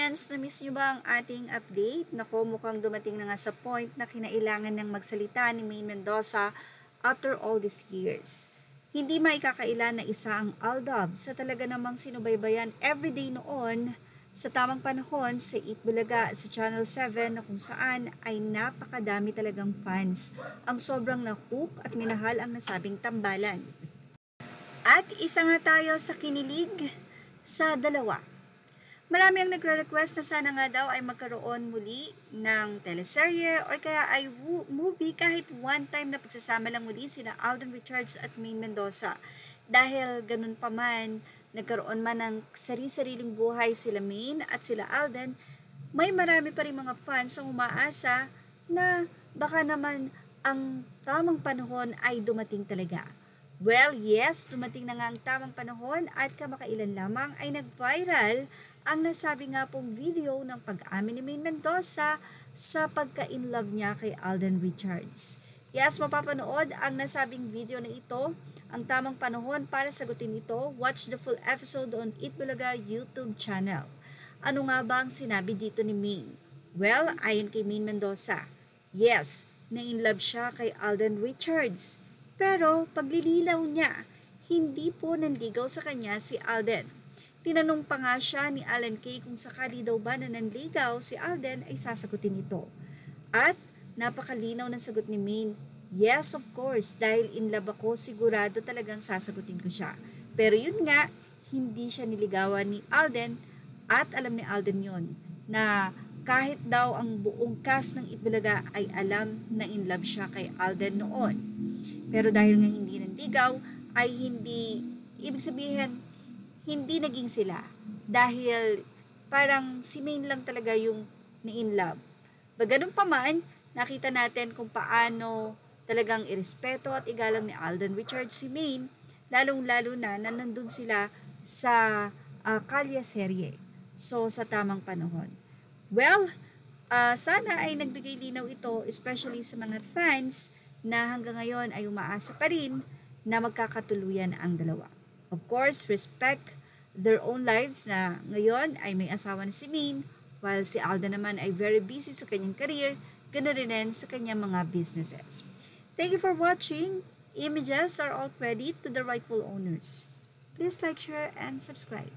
Minions, na-miss nyo ba ang ating update? Nako, mukhang dumating na nga sa point na kinailangan ng magsalita ni Maine Mendoza after all these years. Hindi maikakaila na isa ang Aldab sa talaga namang sinubaybayan everyday noon sa tamang panahon sa Eat Bulaga sa Channel 7 na kung saan ay napakadami talagang fans. Ang sobrang na-hook at minahal ang nasabing tambalan. At isa nga tayo sa kinilig sa dalawa. Marami ang nagre-request na sana nga daw ay magkaroon muli ng teleserye or kaya ay movie kahit one time na pagsasama lang muli sina Alden Richards at Maine Mendoza. Dahil ganun pa man, nagkaroon man ng sari-sariling buhay sila Maine at sila Alden, may marami pa rin mga fans ang umaasa na baka naman ang tamang panahon ay dumating talaga. Well, yes, dumating na nga ang tamang panahon at kamakailan lamang ay nag-viral ang nasabi nga pong video ng pag-amin ni Maine Mendoza sa pagka-in-love niya kay Alden Richards. Yes, mapapanood ang nasabing video na ito. Ang tamang panahon para sagutin ito, watch the full episode on Eat Bulaga YouTube channel. Ano nga ba ang sinabi dito ni Maine? Well, ayon kay Maine Mendoza, yes, na-in-love siya kay Alden Richards. Pero paglililaw niya, hindi po nanligaw sa kanya si Alden. Tinanong pa nga siya ni Alan Kay kung sakali daw ba na nanligaw si Alden ay sasagutin ito. At napakalinaw ng sagot ni Maine, yes of course, dahil in love ako sigurado talagang sasagutin ko siya. Pero yun nga, hindi siya niligawan ni Alden at alam ni Alden yon na kahit daw ang buong cast ng Eat Bulaga ay alam na in love siya kay Alden noon. Pero dahil nga hindi nanligaw, ay hindi, ibig sabihin, hindi naging sila. Dahil parang si Maine lang talaga yung na-in love. Ganun pa man, nakita natin kung paano talagang irespeto at igalang ni Alden Richards si Maine, lalong-lalo na nandun sila sa kalye serye. So, sa tamang panahon. Well, sana ay nagbigay linaw ito, especially sa mga fans na hanggang ngayon ay umaasa pa rin na magkakatuluyan ang dalawa. Of course, respect their own lives na ngayon ay may asawa na si Maine, while si Alden naman ay very busy sa kanyang career, ganoon rin sa kanyang mga businesses. Thank you for watching. Images are all credit to the rightful owners. Please like, share, and subscribe.